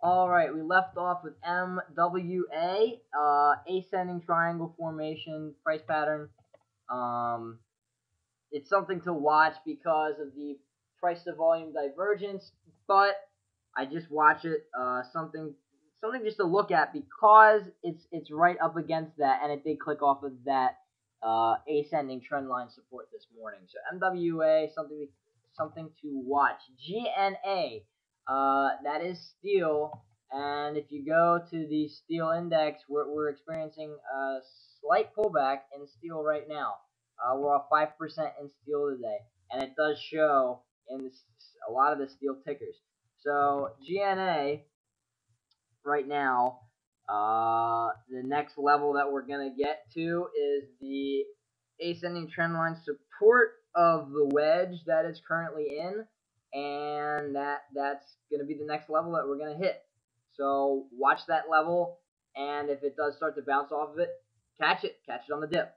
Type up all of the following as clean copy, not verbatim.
All right, we left off with MWA, ascending triangle formation price pattern. Um, it's something to watch because of the price to volume divergence, but I just watch it. Something just to look at because it's right up against that, and it did click off of that ascending trend line support this morning. So MWA, something to watch. GNA, that is steel, and if you go to the steel index, we're experiencing a slight pullback in steel right now. We're off 5% in steel today, and it does show in a lot of the steel tickers. So GNA right now, the next level that we're gonna get to is the ascending trend line support of the wedge that it's currently in, and that's gonna be the next level that we're gonna hit. So watch that level, and if it does start to bounce off of it, catch it on the dip.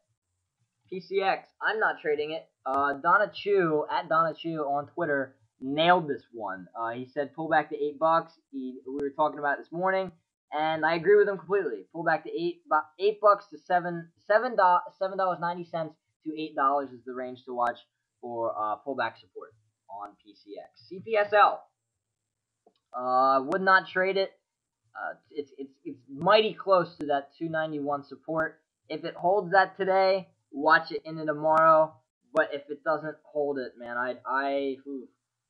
PCX, I'm not trading it. Donna Chu at Donna Chu on Twitter nailed this one. He said pull back to $8. We were talking about it this morning, and I agree with him completely. Pull back to $8 to $7.90 to $8 is the range to watch for pullback support on PCX. CPSL, would not trade it. It's mighty close to that 291 support. If it holds that today, watch it into tomorrow. But if it doesn't hold it, man,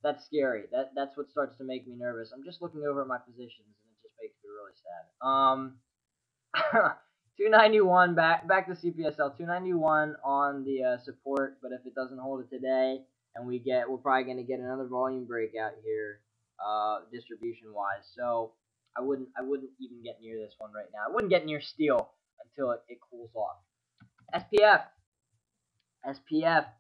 that's scary. That's what starts to make me nervous. I'm just looking over at my positions, and it just makes me really sad. 291 back to CPSL 291 on the support. But if it doesn't hold it today, and we're probably gonna get another volume breakout here, distribution wise. So I wouldn't even get near this one right now. I wouldn't get near steel until it cools off. SPF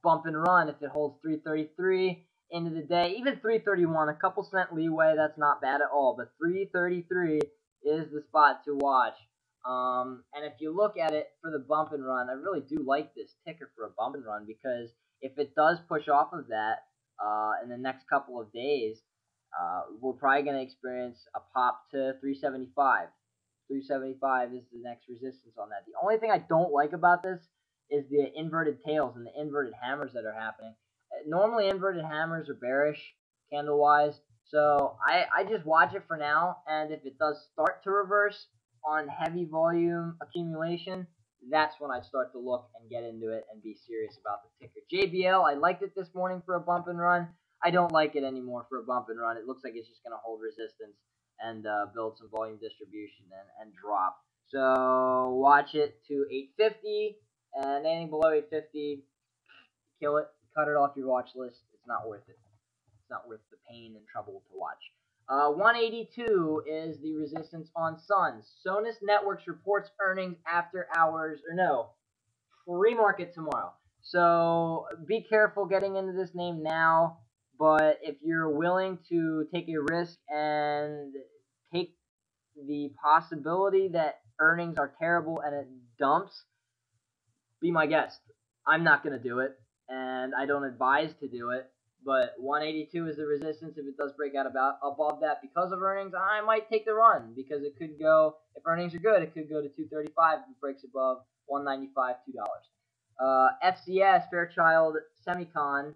bump and run if it holds 333 into the day, even 331, a couple cent leeway, that's not bad at all. But 333 is the spot to watch. And if you look at it for the bump and run, I really do like this ticker for a bump and run because if it does push off of that in the next couple of days, we're probably going to experience a pop to 375. 375 is the next resistance on that. The only thing I don't like about this is the inverted tails and the inverted hammers that are happening. Normally, inverted hammers are bearish candle wise, so I just watch it for now. And if it does start to reverse on heavy volume accumulation, that's when I start to look and get into it and be serious about the ticker. JBL, I liked it this morning for a bump and run. I don't like it anymore for a bump and run. It looks like it's just going to hold resistance and build some volume distribution and drop. So watch it to 850, and anything below 850, kill it, cut it off your watch list. It's not worth it. It's not worth the pain and trouble to watch. 182 is the resistance on Sun. Sonus Networks reports earnings after hours, or no, pre-market tomorrow. So be careful getting into this name now. But if you're willing to take a risk and take the possibility that earnings are terrible and it dumps, be my guest. I'm not going to do it, and I don't advise to do it. But 182 is the resistance. If it does break out above that because of earnings, I might take the run because it could go. If earnings are good, it could go to 235 if it breaks above 195, $2. FCS Fairchild Semicon,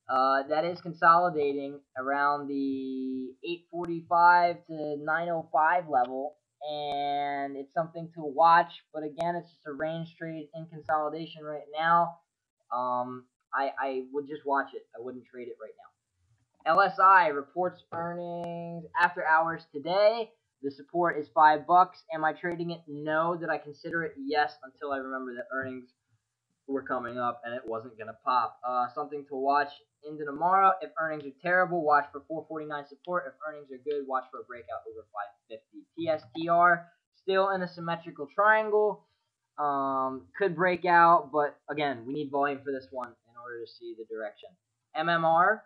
that is consolidating around the 845 to 905 level, and it's something to watch. But again, it's just a range trade in consolidation right now. I would just watch it. I wouldn't trade it right now. LSI reports earnings after hours today. The support is $5. Am I trading it? No. Did I consider it? Yes, until I remember that earnings were coming up and it wasn't going to pop. Something to watch into tomorrow. If earnings are terrible, watch for 449 support. If earnings are good, watch for a breakout over 550. TSTR still in a symmetrical triangle. Could break out, but again, we need volume for this one in order to see the direction. MMR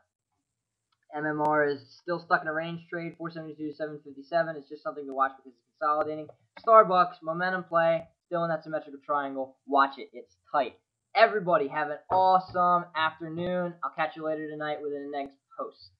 is still stuck in a range trade, 472 to 757. It's just something to watch because it's consolidating. Starbucks, momentum play, still in that symmetrical triangle. Watch it. It's tight. Everybody have an awesome afternoon. I'll catch you later tonight with the next post.